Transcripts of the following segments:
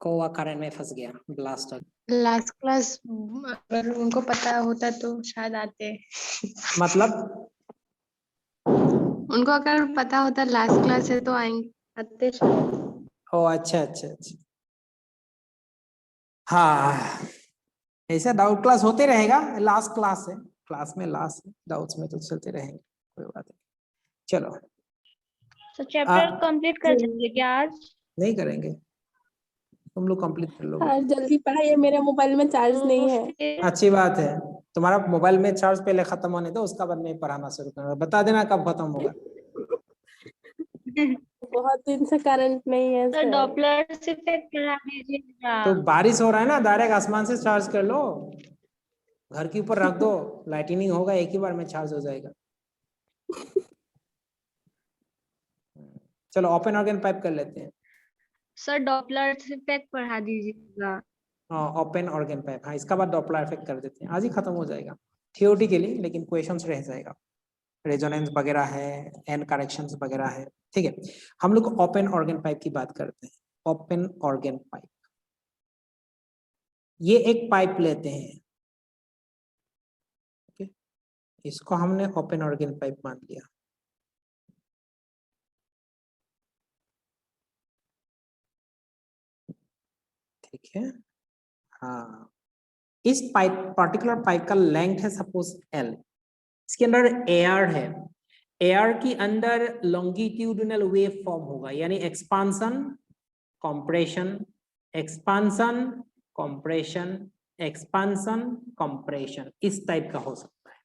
कोवा current में फंस गया, ब्लास्ट हो लास्ट क्लास अगर उनको पता होता तो शायद आते। मतलब उनको अगर पता होता लास्ट क्लास है तो आते शायद। ओ अच्छा अच्छा अच्छा, हाँ ऐसा डाउट क्लास होते रहेगा, लास्ट क्लास है, क्लास में लास्ट है, डाउट्स में तो चलते रहेंगे, कोई बात नहीं। चलो तो चैप्टर कंप्लीट कर देंगे क्या आज? नहीं करेंगे, तुम लोग कंप्लीट कर लोगे। हाँ जल्दी पढ़ाइए, मेरे मोबाइल में चार्ज तो नहीं है। फिर अच्छी बात है, तुम्हारा मोबाइल में चार्ज पहले खत्म होने दो, उसका बाद में पढ़ाना शुरू करना, बता देना कब खत्म होगा। बहुत दिन से करंट नहीं है तो सर। डॉपलर से चेक करा दीजिएगा। तो बारिश हो रहा है ना, डायरेक्ट आसमान से चार्ज कर लो, घर के ऊपर रख दो, लाइटनिंग होगा एक ही बार में चार्ज हो जाएगा। चलो ओपन ऑर्गन पाइप कर लेते हैं। सर डॉपलर से चेक पढ़ा दीजिएगा। हाँ ओपन ऑर्गन पाइप, हाँ इसका बाद डॉपलर इफेक्ट कर देते हैं, आज ही खत्म हो जाएगा थियोरेटिकली, लेकिन क्वेश्चंस रह जाएगा, रेजोनेंस वगैरह है, एंड करेक्शंस वगैरह है, ठीक है। हम लोग ओपन ऑर्गन पाइप की बात करते हैं। ओपन ऑर्गन पाइप, ये एक पाइप लेते हैं, ओके, इसको हमने ओपन ऑर्गन पाइप मान लिया। ठीक है, हाँ इस पाइप, पर्टिकुलर पाइप का लेंथ है सपोज एल, इसके अंदर एयर है, एयर के अंदर लॉन्गिट्यूडिनल वेव फॉर्म होगा, यानी expansion compression, expansion compression, expansion compression, इस टाइप का हो सकता है।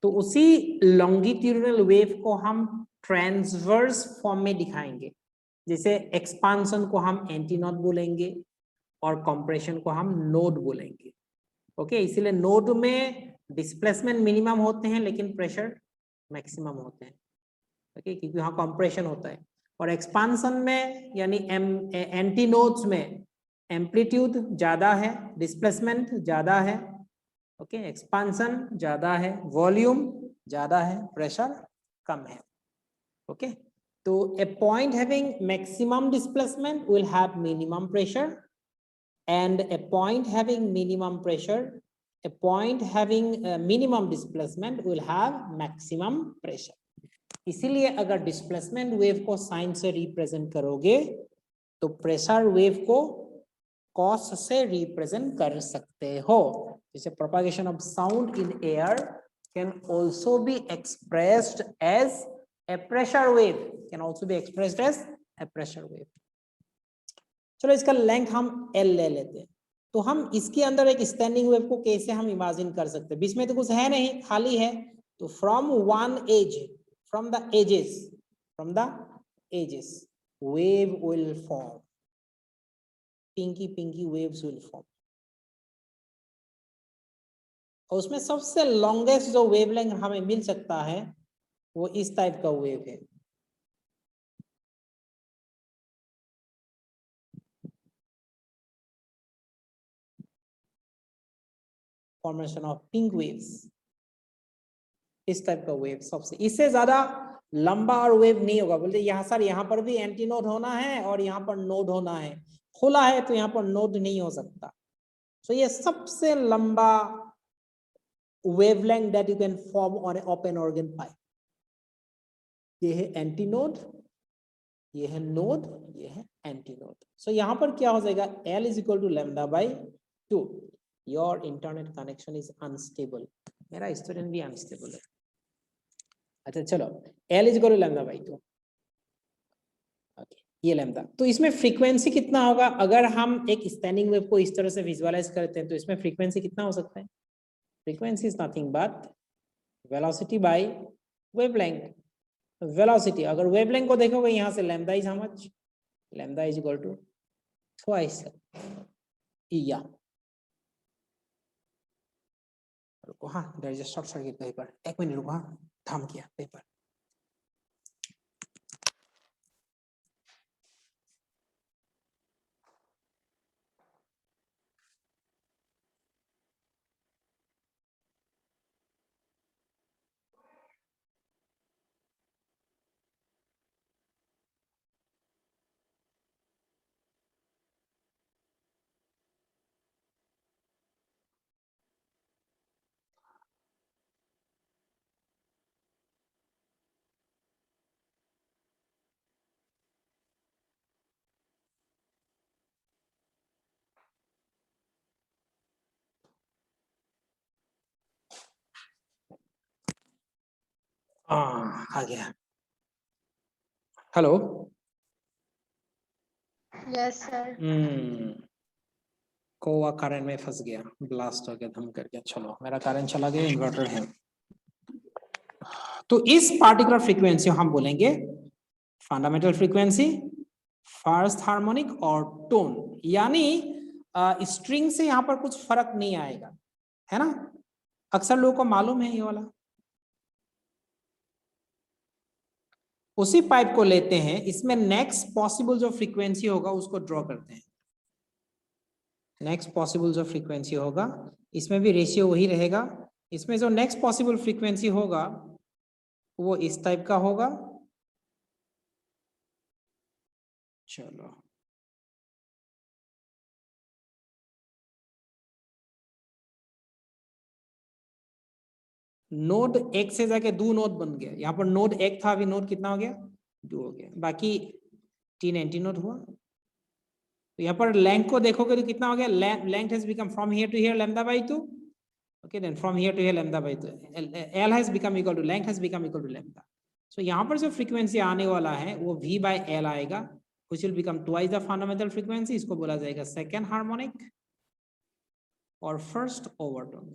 तो उसी लॉन्गिट्यूडिनल वेव को हम ट्रांसवर्स फॉर्म में दिखाएंगे, जैसे एक्सपांशन को हम एंटीनोड बोलेंगे और कंप्रेशन को हम नोड बोलेंगे, ओके। इसीलिए नोड में डिस्प्लेसमेंट मिनिमम होते हैं लेकिन प्रेशर मैक्सिमम होते हैं, ओके, क्योंकि वहां कंप्रेशन होता है। और एक्सपांशन में यानी एंटी नोड्स में एम्पलीट्यूड ज्यादा है, डिस्प्लेसमेंट ज्यादा है, ओके, एक्सपांशन ज्यादा है, वॉल्यूम ज्यादा है, प्रेशर कम है, ओके। तो a point having maximum displacement will have minimum pressure, and a point having minimum pressure, a point having minimum displacement will have maximum pressure. इसीलिए अगर डिस्प्लेसमेंट वेव को sine से रिप्रेजेंट करोगे तो प्रेशर वेव को cos से represent कर सकते हो, जैसे propagation of sound in air can also be expressed as a pressure wave, can also be expressed as a pressure wave. चलो इसका लेंथ हम L ले लेते हैं, तो हम इसके अंदर एक स्टैंडिंग वेव को कैसे हम इमेजिन कर सकते हैं, बीच में तो कुछ है नहीं, खाली है, तो from one edge, from the edges wave will form, पिंकी वेव्स विल फॉर्म, और उसमें सबसे लॉन्गेस्ट जो वेवलेंथ हमें मिल सकता है वो इस टाइप का वेव है, फॉर्मेशन ऑफ पिंक वेव्स, इस टाइप का वेव सबसे, इससे ज्यादा लंबा और वेव नहीं होगा। बोलते यहाँ सर यहाँ पर भी एंटी नोड होना है और यहाँ पर नोड होना है, खुला है तो यहाँ पर नोड नहीं हो सकता। सो ये सबसे लंबा wavelength that you can form on A open organ pipe, ये है एंटी नोड, ये है नोड, ये है एंटी नोड। सो यहाँ पर क्या हो जाएगा, L is equal to lambda by 2। Your internet connection is unstable, मेरा स्टूडेंट भी अनस्टेबल है। अच्छा चलो, L is equal to lambda by 2, ये लैम्डा। तो इसमें फ्रीक्वेंसी कितना होगा, अगर हम एक स्टैंडिंग वेव को इस तरह से विजुअलाइज करते हैं तो इसमें फ्रीक्वेंसी कितना हो सकता है, frequency is nothing but velocity by wavelength. Velocity, अगर वेवलेंथ को देखोगे यहाँ से lambda is how much, lambda is equal to twice या, रुको हाँ, there is a short circuit paper, एक मिनट रुको, हाँ थम गया पेपर। आ गया। हेलो। Yes sir. कोवा करंट में फंस गया, ब्लास्ट हो गया, धम कर गया। चलो मेरा करंट चला गया, इन्वर्टर है। तो इस पार्टिकुलर फ्रीक्वेंसी हम बोलेंगे फंडामेंटल फ्रीक्वेंसी, फर्स्ट हार्मोनिक और टोन। यानी स्ट्रिंग से यहां पर कुछ फर्क नहीं आएगा, है ना। अक्सर लोगों को मालूम है ये वाला। उसी पाइप को लेते हैं, इसमें नेक्स्ट पॉसिबल जो फ्रीक्वेंसी होगा उसको ड्रॉ करते हैं। नेक्स्ट पॉसिबल जो फ्रीक्वेंसी होगा, इसमें भी रेशियो वही रहेगा। इसमें जो नेक्स्ट पॉसिबल फ्रीक्वेंसी होगा वो इस टाइप का होगा। चलो नोड एक से जाके 2 नोड बन गया। यहाँ पर नोड 1 था, अभी नोड कितना हो गया, 2 हो गया। बाकी 3 एंटी नोड हुआ। तो यहाँ पर लेंथ को देखोगे तो कितना हो गया, length has become from here to here lambda by 2। okay, then from here to here lambda by 2, L has become equal to, length has become equal to lambda. So यहाँ पर जो फ्रीक्वेंसी आने वाला है वो V by L आएगा, which will become twice the fundamental frequency. इसको बोला जाएगा सेकेंड हार्मोनिक और फर्स्ट ओवरटोन,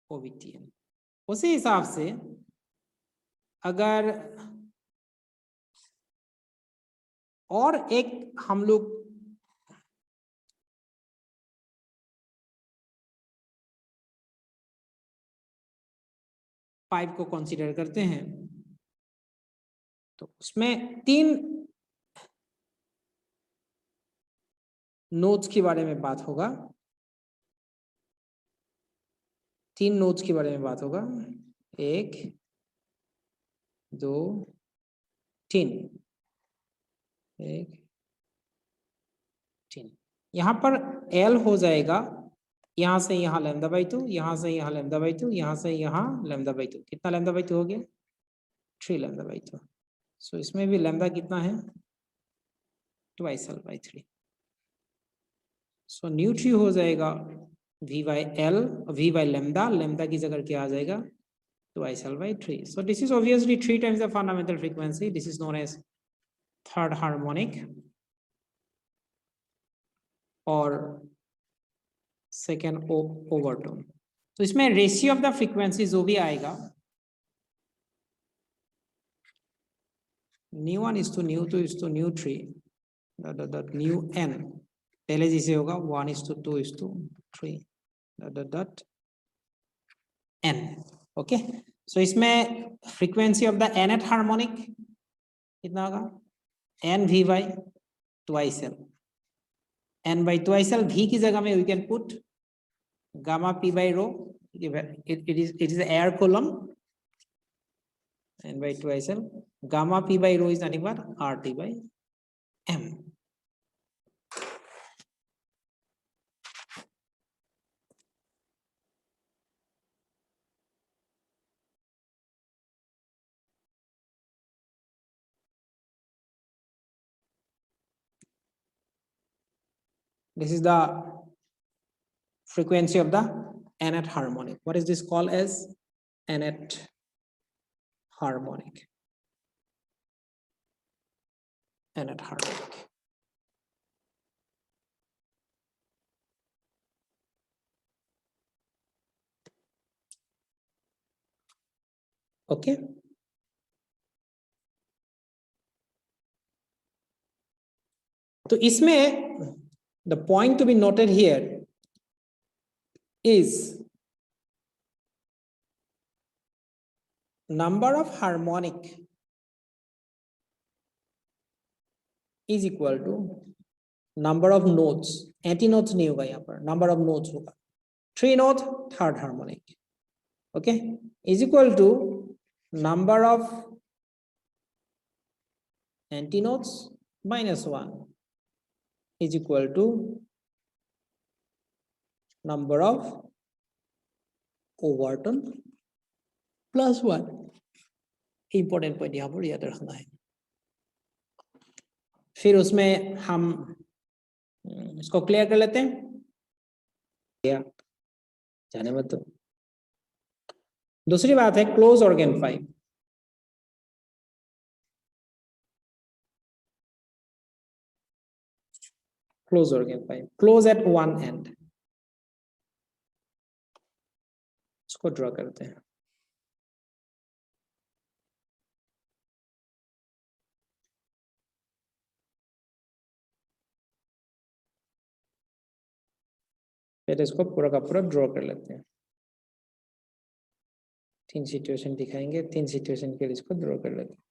OVTN। उसी हिसाब से अगर और एक हम लोग पाइप को कंसीडर करते हैं तो उसमें 3 नोड्स के बारे में बात होगा। 3 नोड्स के बारे में बात होगा, 1 2 3, 1 3। यहाँ पर L हो जाएगा यहाँ से यहाँ लैम्डा बाई 2, यहाँ से यहाँ लैम्डा बाई 2, यहाँ से यहाँ लैम्डा बाई 2। कितना लैम्डा बाई 2 हो गया, 3 लैम्डा बाई 2। सो इसमें भी लैम्डा कितना है, twice L by 3। So nu three हो जाएगा V by L, V by lambda, lambda की जगह क्या आ जाएगा, twice L by 3। So this is obviously 3 times the fundamental frequency. This is known as third harmonic और सेकेंड ओवरटोन। तो इसमें रेशियो ऑफ द फ्रीक्वेंसी जो भी आएगा, ν1 is to ν2 is to ν3 ν n, पहले जैसे होगा 1 is to 2 is to 3 n। Okay, so इसमें frequency of the nth harmonic कितना होगा, n v by twice L, n by twice L। v की जगह में we can put gamma p by rho, it is air column, n by twice L, gamma p by rho is nothing but RT by M। This is the frequency of the nth harmonic. What is this called as nth harmonic? Nth harmonic. Okay. तो इसमें the point to be noted here is number of harmonic is equal to number of nodes, anti nodes नहीं होगा यहाँ पर, number of nodes होगा, 3 node third harmonic, okay, is equal to number of anti nodes minus 1 is equal to number of overtone plus 1। Important point यहाँ पर याद रखना है। फिर उसमें हम इसको क्लियर कर लेते हैं, जाने मत। दूसरी बात है close organ 5। Close organ 5, close eight one and, इसको ड्रॉ करते हैं। फिर इसको पूरा का पूरा ड्रॉ कर लेते हैं। 3 सिचुएशन दिखाएंगे, 3 सिचुएशन के लिए इसको ड्रॉ कर लेते हैं।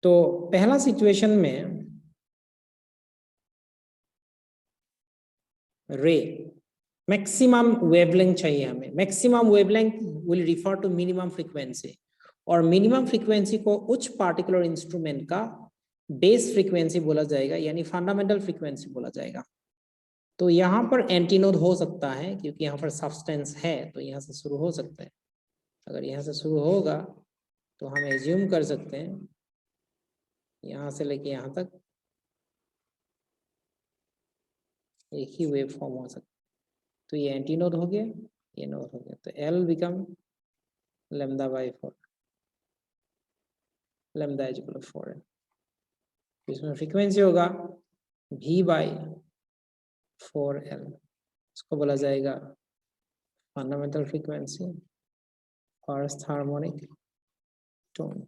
तो पहला सिचुएशन में रे मैक्सिमम वेवलेंथ चाहिए हमें। Maximum wavelength will refer to minimum frequency, और मिनिमम फ्रीक्वेंसी को उच्च पार्टिकुलर इंस्ट्रूमेंट का बेस फ्रीक्वेंसी बोला जाएगा, यानी फंडामेंटल फ्रीक्वेंसी बोला जाएगा। तो यहाँ पर एंटीनोड हो सकता है क्योंकि यहाँ पर सब्सटेंस है, तो यहाँ से शुरू हो सकता है। अगर यहाँ से शुरू होगा तो हम एज्यूम कर सकते हैं यहाँ से लेके यहाँ तक एक ही वेव फॉर्म हो सकता है। तो ये एंटीनोड हो गया, ये नोड हो गया, तो L become λ/4, lambda is equal to 4 है। इसमें फ्रीक्वेंसी होगा V/4L, इसको बोला जाएगा fundamental frequency, first harmonic tone.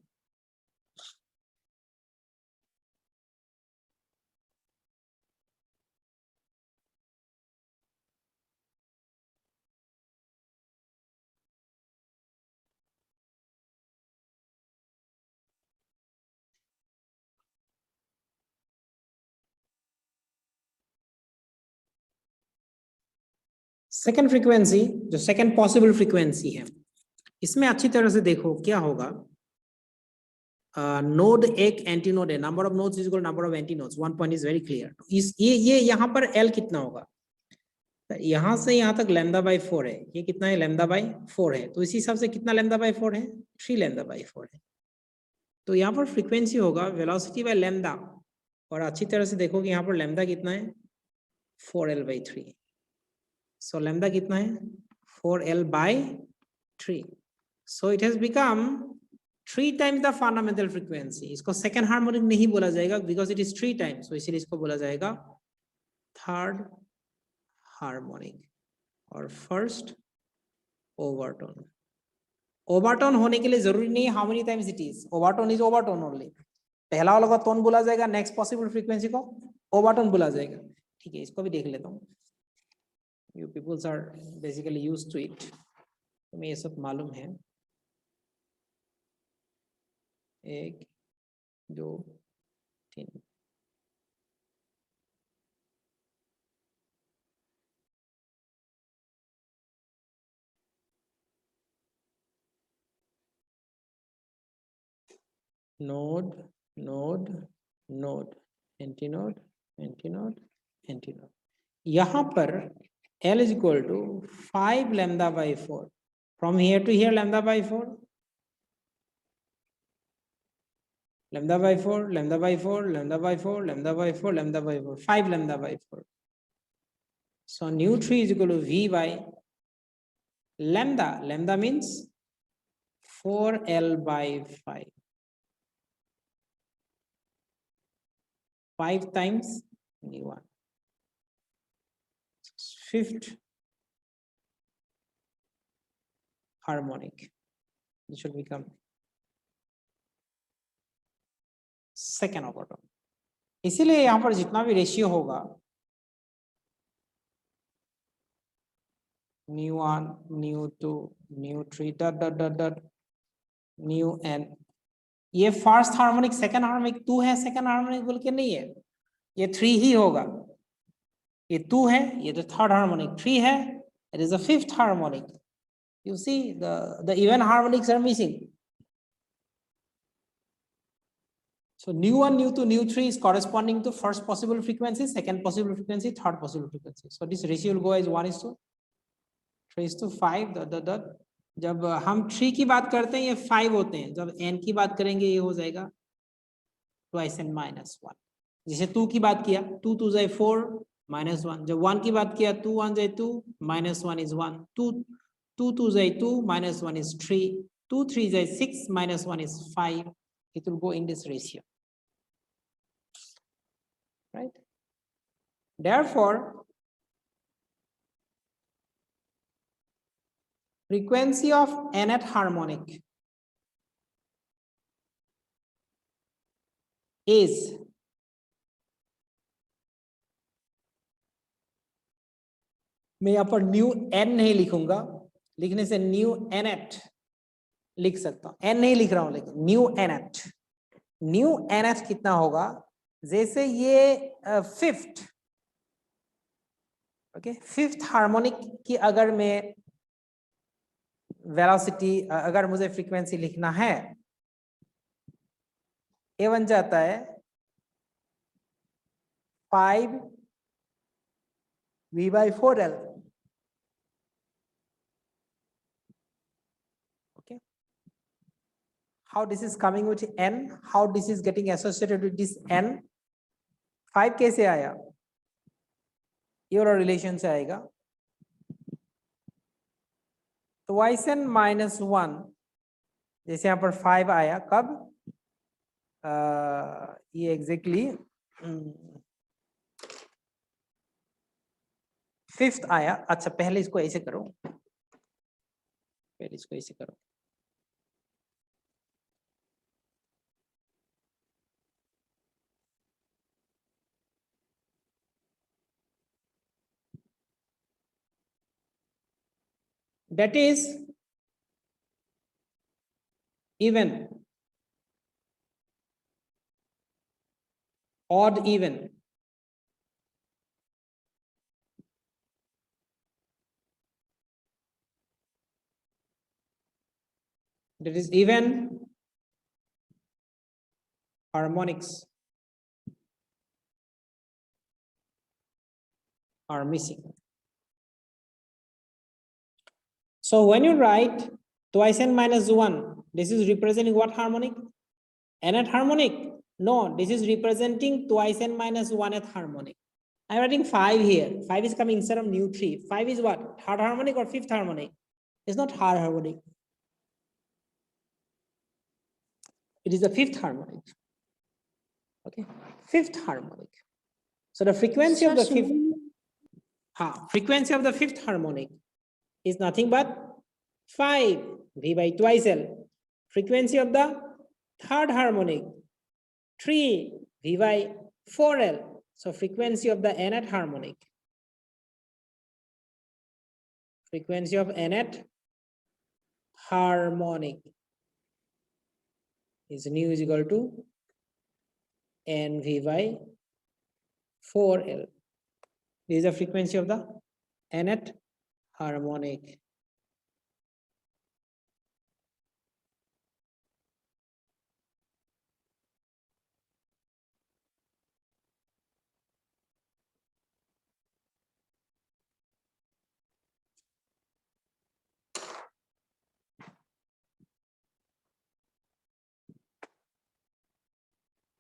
Second frequency, जो सेकेंड पॉसिबल फ्रीक्वेंसी है, इसमें अच्छी तरह से देखो क्या होगा। नोड एक एंटी नोड है, number of nodes is equal number of anti nodes, one point is very clear. इस ये यहाँ पर L कितना होगा, यहाँ से यहाँ तक λ/4 है, ये कितना है λ/4 है, तो इसी हिसाब से कितना λ/4 है, 3 λ/4 है। तो यहाँ पर फ्रीक्वेंसी होगा वेलोसिटी बाय लैम्डा, और अच्छी तरह से देखो कि यहाँ पर लैम्डा कितना है 4L/3। सो लैम्डा कितना है 4L/3। So it has become 3 times the fundamental frequency. इसको सेकेंड हार्मोनिक नहीं बोला जाएगा because it is 3 times, so इसीलिए इसको बोला जाएगा थर्ड हार्मोनिक और फर्स्ट ओवरटोन। ओवरटोन होने के लिए जरूरी नहीं है how many times it is, overtone is overtone only. पहला वाला को टोन बोला जाएगा, नेक्स्ट पॉसिबल फ्रीक्वेंसी को ओवरटोन बोला जाएगा। ठीक है, इसको भी देख लेता हूँ। You peoples are basically used to it, तुम्हें ये सब मालूम है। 1 2 3 node node node antinode antinode antinode. यहाँ पर L is equal to 5 λ/4 from here to here, λ/4 λ/4 λ/4 λ/4 λ/4 λ/4 5 λ/4। So nu 3 is equal to V by lambda. Lambda means 4L/5, 5 times nu1, fifth harmonic. It should become second overtone। इसीलिए यहाँ पर जितना भी ratio होगा nu1 nu2 nu3 dot dot dot dot nu n, ये first harmonic second harmonic 2 है, second harmonic बोल के नहीं है, ये 3 ही होगा। ये 2 है, ये तो थर्ड हार्मोनिक, 3 है, it is a fifth harmonic। You see the even harmonics are missing। So nu1 nu2 nu3 is corresponding to first possible frequency, second possible frequency, third possible frequency। So this ratio will go as 1:3:5 ... जब हम 3 की बात करते हैं ये 5 होते हैं, जब n की बात करेंगे ये हो जाएगा ट्वाइस n माइनस 1। जैसे 2 की बात किया 2 2 जाए 4 माइनस 1, जब 1 की बात किया 2 1 जाए 2 माइनस 1 इज 1, 2 2 2 जाए 2 माइनस 1 is 3, 2 3 जाए 6 minus 1 is 5. It will go in this ratio, right? Therefore, frequency of nth harmonic is मैं यहाँ पर न्यू n नहीं लिखूंगा, लिखने से न्यू nth लिख सकता हूं, n नहीं लिख रहा हूं लेकिन न्यू nth। न्यू nth कितना होगा, जैसे ये फिफ्थ, ओके, फिफ्थ हार्मोनिक की अगर मैं वेलोसिटी, अगर मुझे फ्रीक्वेंसी लिखना है, ये बन जाता है 5v/4l। okay, how this is coming with n, how this is getting associated with this n, 5 कैसे आया, ये वाला रिलेशन से आएगा, ट्वाइस n माइनस 1, जैसे यहाँ पर 5 आया, कब ये एग्जैक्टली फिफ्थ आया। अच्छा पहले इसको ऐसे करो, पहले इसको ऐसे करो, that is even, odd even, that is even harmonics are missing. So when you write twice n minus 1, this is representing what harmonic? Nth harmonic? No, this is representing twice n minus 1th harmonic. I'm writing 5 here. 5 is coming instead of new 3. 5 is what? Third harmonic or fifth harmonic? It's not third harmonic. It is the fifth harmonic. Okay, fifth harmonic. So the frequency of the fifth, frequency of the fifth harmonic is nothing but 5 v by twice l. Frequency of the third harmonic 3 v by 4l. So frequency of the nth harmonic, frequency of nth harmonic is nu is equal to nv by 4l. This is the frequency of the nth harmonic.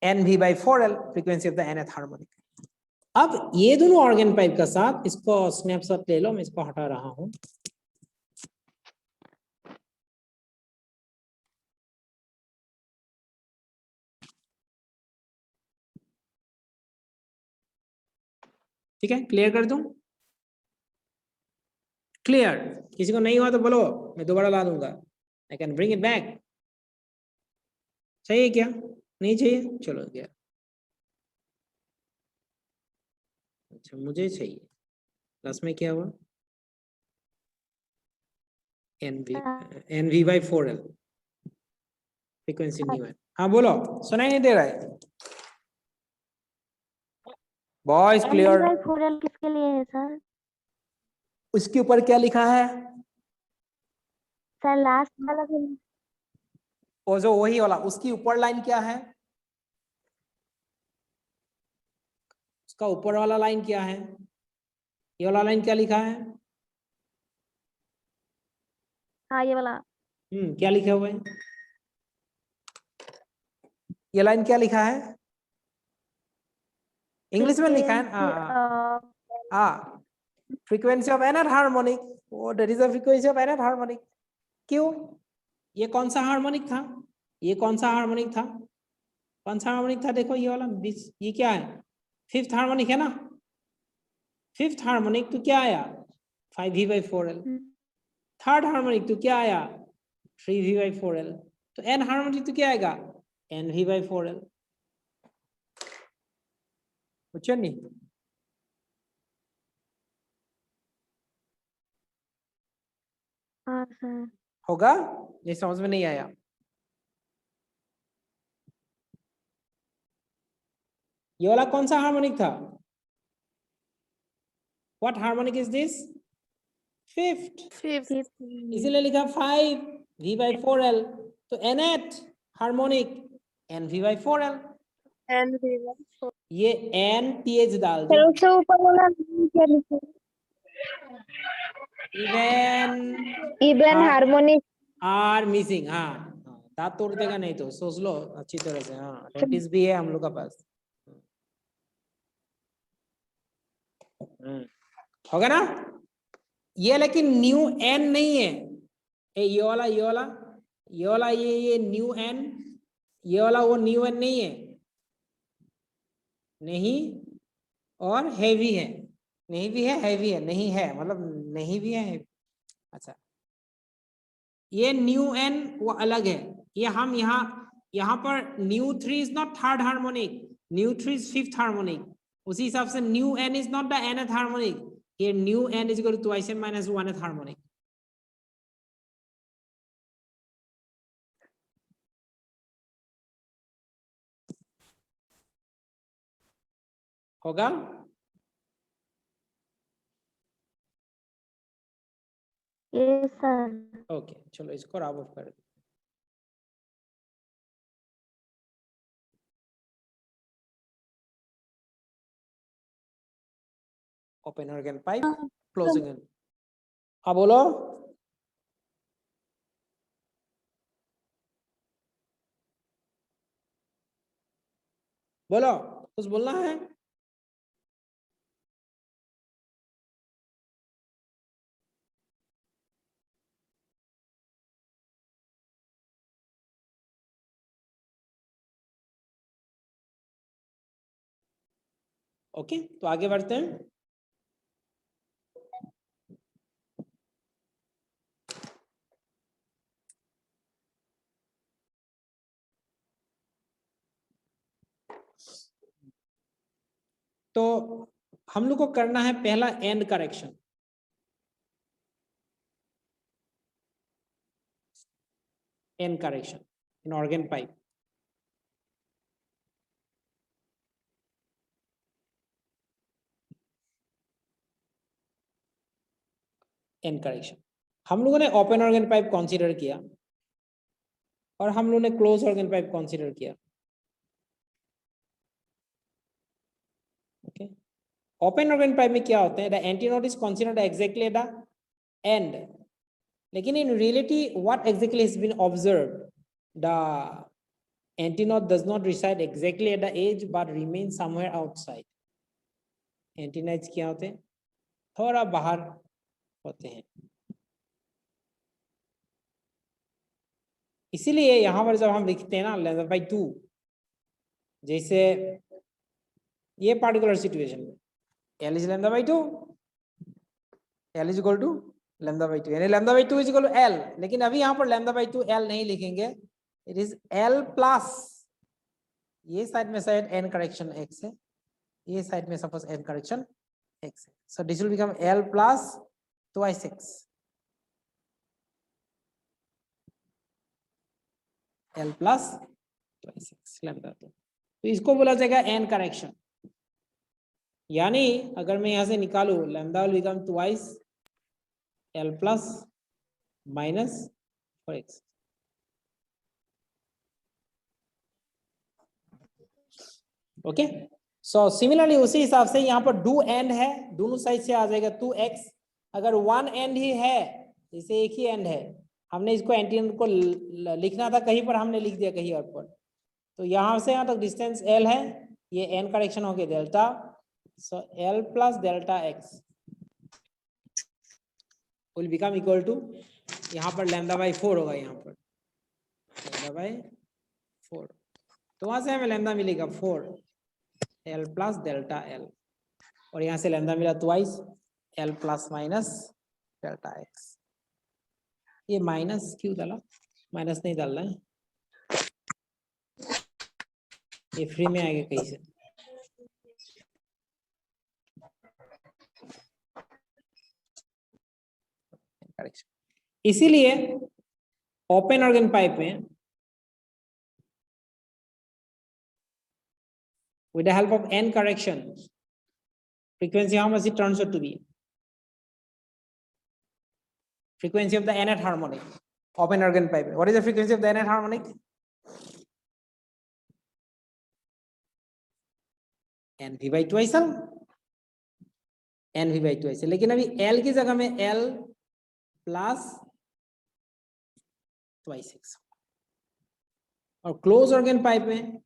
nv by 4l, frequency of the nth harmonic. अब ये दोनों organ pipe का साथ इसको snapshot ले लो, मैं इसको हटा रहा हूं। ठीक है, क्लियर कर दूं? क्लियर? किसी को नहीं हुआ तो बोलो, मैं दोबारा ला दूंगा। I can bring it back. चाहिए क्या? नहीं चाहिए? चलो गया। अच्छा मुझे चाहिए। प्लस में क्या हुआ? nv by 4l frequency new है। हाँ बोलो, सुनाई नहीं दे रहा है? Voice clear? 4l किसके लिए है सर? उसके ऊपर क्या लिखा है? सर लास्ट वाला वो जो वही वाला, उसकी ऊपर लाइन क्या है? उसका ऊपर वाला लाइन क्या है? ये वाला लाइन क्या लिखा है? हाँ ये वाला क्या लिखा हुआ है? ये लाइन क्या लिखा है? इंग्लिश में लिखा है हाँ, frequency of nth harmonic, there is a frequency of nth harmonic. क्यों? ये कौन सा हार्मोनिक था? ये कौन सा हार्मोनिक था? कौन सा हार्मोनिक था? देखो ये वाला, ये क्या है? फिफ्थ हार्मोनिक है ना? फिफ्थ हार्मोनिक तो क्या आया? 5v/4l। थर्ड हार्मोनिक तो क्या आया? 3v/4l। तो एन हार्मोनिक तो क्या आएगा? nv/4l। पूछो नहीं। हाँ सर। होगा? ये समझ में नहीं आया? ये वाला कौन सा हार्मोनिक था? What harmonic is this? Fifth. इसीलिए लिखा 5v/4l। तो nth हार्मोनिक nv/4l। ये n th डाल दो। सर उससे ऊपर वाला क्या लिखे? Even harmonic. Are missing. हाँ, दांत तोड़ देगा नहीं तो सोच लो अच्छी तरह से। हाँ, डेंटिस्ट भी है हम लोग का पास। होगा ना? ये लेकिन न्यू एन नहीं है। ये वाला ये वाला ये वाला ये न्यू एन, ये वाला वो न्यू एन नहीं है। नहीं और हैवी है। नहीं भी है, हैवी है। नहीं है मतलब नहीं भी है, heavy। अच्छा, ये न्यू एन वो अलग है। ये हम यहाँ पर nu 3 is not third harmonic, nu 3 is fifth harmonic. उसी हिसाब से nu n is not the nth harmonic. ये nu n is equal to twice n minus 1th harmonic. होगा? ये सर। ओके, चलो इसको रब ऑफ कर दो। Open organ pipe, closing. हाँ बोलो। बोलो, कुछ बोलना है? ओके, तो आगे बढ़ते हैं। तो हम लोग को करना है पहला and correction. And correction in organ pipe. And correction हम लोगों ने ओपन ऑर्गन पाइप कंसीडर किया और हम लोगों ने क्लोज ऑर्गन पाइप कंसीडर किया। ओके, ओपन ऑर्गन पाइप में क्या होता है? The antinode is considered exactly at the end, लेकिन in reality what exactly has been observed, the antinode does not reside exactly at the edge but remain somewhere outside. Antinodes क्या होते हैं? थोड़ा बाहर होते हैं। इसीलिए यहां पर जब हम लिखते हैं ना λ/2, जैसे ये पार्टिकुलर सिचुएशन में L is λ/2, L is equal to λ/2, यानी λ/2 इज इक्वल टू L। लेकिन अभी यहाँ पर λ/2 L नहीं लिखेंगे, इट इज L प्लस, ये साइड में शायद n करेक्शन x है, ये साइड में सपोज n करेक्शन x है, so this will become L plus twice x। L plus twice x λ2, तो इसको बोला जाएगा n करेक्शन। यानी अगर मैं यहां से निकालू lambda will become twice L plus minus 4x। Okay, so similarly उसी हिसाब से यहाँ पर डू एंड है, दोनों साइड से आ जाएगा 2x। अगर वन एंड ही है, जैसे एक ही एंड है, हमने इसको एंटीनोड को लिखना था कहीं पर, हमने लिख दिया कहीं और पर। तो यहाँ से यहाँ तक डिस्टेंस L है, ये n करेक्शन हो गया delta, so L plus delta x will become equal to, यहाँ पर λ/4 होगा, यहाँ पर λ/4, तो वहां से हमें लैम्डा मिलेगा 4 L प्लस डेल्टा L, और यहाँ से लैम्डा मिला twice L plus minus delta x। ये माइनस क्यों डाला, माइनस नहीं डालना है, ये फ्री में आएगा कहीं से। इसीलिए ओपन ऑर्गन पाइप में with the help of n corrections, frequency how much it turns out to be? Frequency of the nth harmonic, open organ pipe. What is the frequency of the nth harmonic? NV by 2 NV by 2 लेकिन अभी L की जगह में L plus 2 और close organ pipe में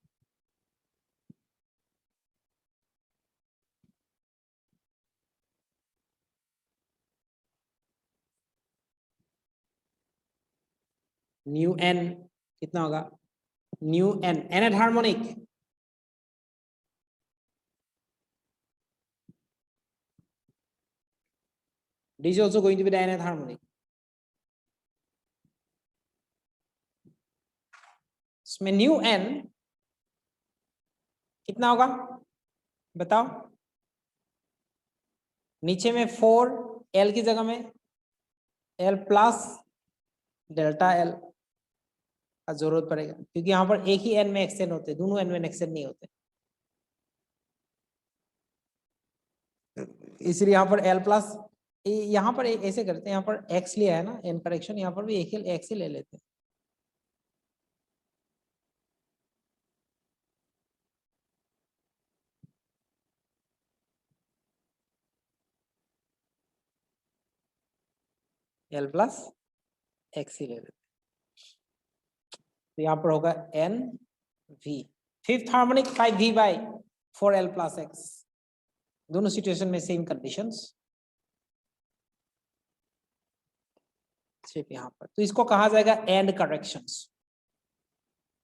new n कितना होगा, new n nth harmonic, this is also going to be the nth harmonic, इसमें न्यू n कितना होगा बताओ, नीचे में 4 L की जगह में L प्लस डेल्टा L का जरूरत पड़ेगा, क्योंकि यहाँ पर एक ही n में एक्सटेंड होते, दोनों n में एक्सटेंड नहीं होते, इसलिए यहाँ पर L प्लस, यहाँ पर ऐसे करते हैं, यहाँ पर x लिया है ना n करेक्शन, यहाँ पर भी एक ही x ही ले लेते हैं। L प्लस x ही ले लेते हैं, तो यहाँ पर होगा n v, fifth harmonic 5v by 4L plus x, दोनों सिचुएशन में सेम कंडीशंस, सिर्फ यहाँ पर, तो इसको कहा जाएगा एंड करेक्शंस।